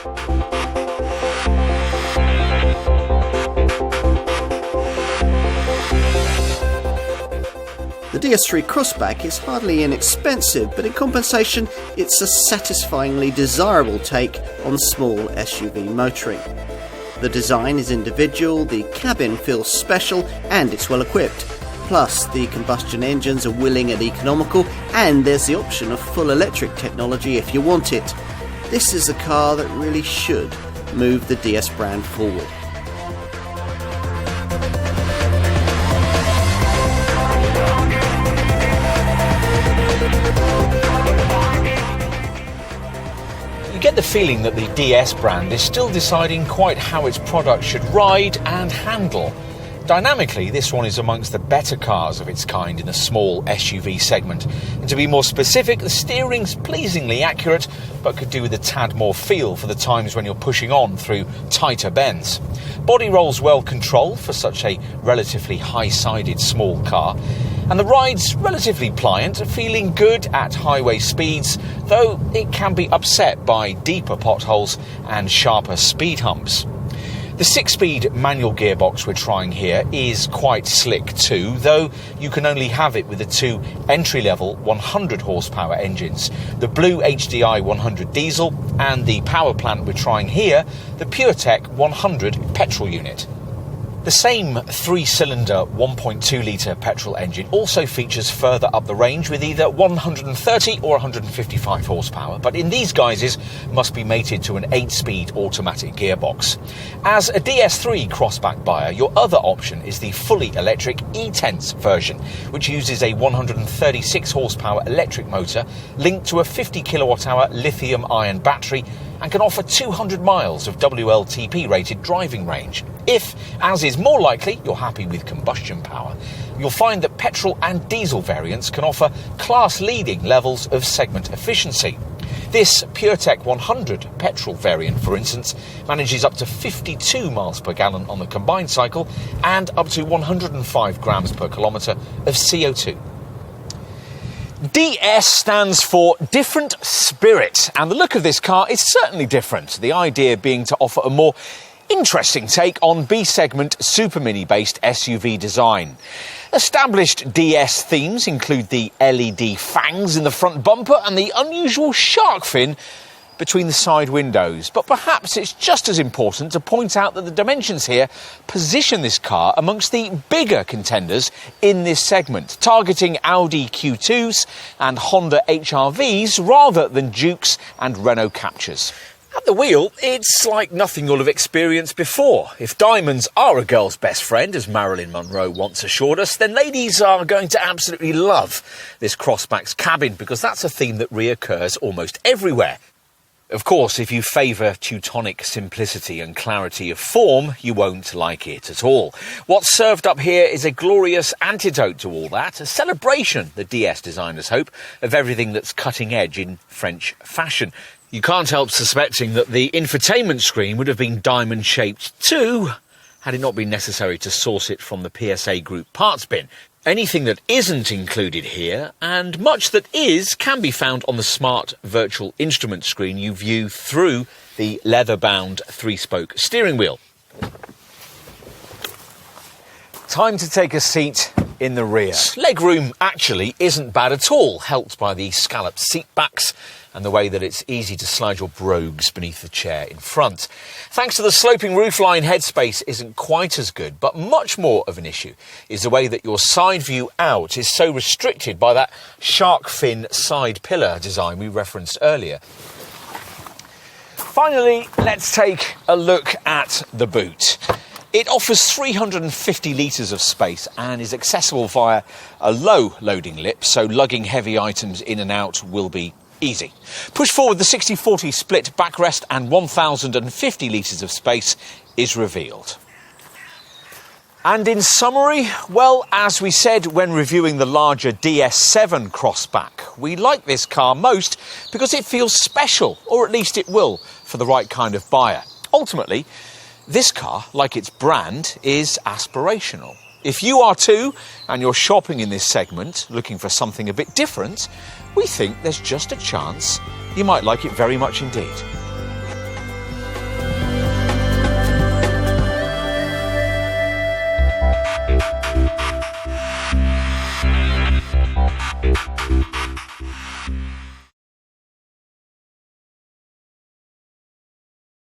The DS3 Crossback is hardly inexpensive, but in compensation it's a satisfyingly desirable take on small SUV motoring. The design is individual, the cabin feels special, and it's well equipped. Plus, the combustion engines are willing and economical, and there's the option of full electric technology if you want it. This is a car that really should move the DS brand forward. You get the feeling that the DS brand is still deciding quite how its product should ride and handle. Dynamically, this one is amongst the better cars of its kind in the small SUV segment. And to be more specific, the steering's pleasingly accurate, but could do with a tad more feel for the times when you're pushing on through tighter bends. Body roll's well controlled for such a relatively high-sided small car. And the ride's relatively pliant, feeling good at highway speeds, though it can be upset by deeper potholes and sharper speed humps. The 6-speed manual gearbox we're trying here is quite slick too, though you can only have it with the two entry-level 100 horsepower engines, the blue HDI 100 diesel and the power plant we're trying here, the PureTech 100 petrol unit. The same 3-cylinder 1.2-litre petrol engine also features further up the range with either 130 or 155 horsepower, but in these guises must be mated to an 8-speed automatic gearbox. As a DS3 Crossback buyer, your other option is the fully electric E-Tense version, which uses a 136 horsepower electric motor linked to a 50 kilowatt-hour lithium-ion battery and can offer 200 miles of WLTP-rated driving range. If, as is more likely, you're happy with combustion power, you'll find that petrol and diesel variants can offer class-leading levels of segment efficiency. This PureTech 100 petrol variant, for instance, manages up to 52 miles per gallon on the combined cycle and up to 105 grams per kilometre of CO2. DS stands for Different Spirit, and the look of this car is certainly different, the idea being to offer a more interesting take on B-segment super mini-based SUV design. Established DS themes include the LED fangs in the front bumper and the unusual shark fin between the side windows. But perhaps it's just as important to point out that the dimensions here position this car amongst the bigger contenders in this segment, targeting Audi Q2s and Honda HR-Vs rather than Dukes and Renault Captures. At the wheel, it's like nothing you'll have experienced before. If diamonds are a girl's best friend, as Marilyn Monroe once assured us, then ladies are going to absolutely love this Crossback's cabin, because that's a theme that reoccurs almost everywhere. Of course, if you favour Teutonic simplicity and clarity of form, you won't like it at all. What's served up here is a glorious antidote to all that, a celebration, the DS designers hope, of everything that's cutting edge in French fashion. You can't help suspecting that the infotainment screen would have been diamond-shaped too, had it not been necessary to source it from the PSA Group parts bin. Anything that isn't included here, and much that is, can be found on the smart virtual instrument screen you view through the leather-bound 3-spoke steering wheel. Time to take a seat in the rear. Legroom actually isn't bad at all, helped by the scalloped seat backs and the way that it's easy to slide your brogues beneath the chair in front. Thanks to the sloping roofline, headspace isn't quite as good, but much more of an issue is the way that your side view out is so restricted by that shark fin side pillar design we referenced earlier. Finally, let's take a look at the boot. It offers 350 litres of space and is accessible via a low loading lip, so lugging heavy items in and out will be easy. Push forward, the 60-40 split backrest and 1,050 litres of space is revealed. And in summary, well, as we said when reviewing the larger DS7 Crossback, we like this car most because it feels special, or at least it will, for the right kind of buyer. Ultimately, this car, like its brand, is aspirational. If you are too, and you're shopping in this segment, looking for something a bit different, we think there's just a chance you might like it very much indeed.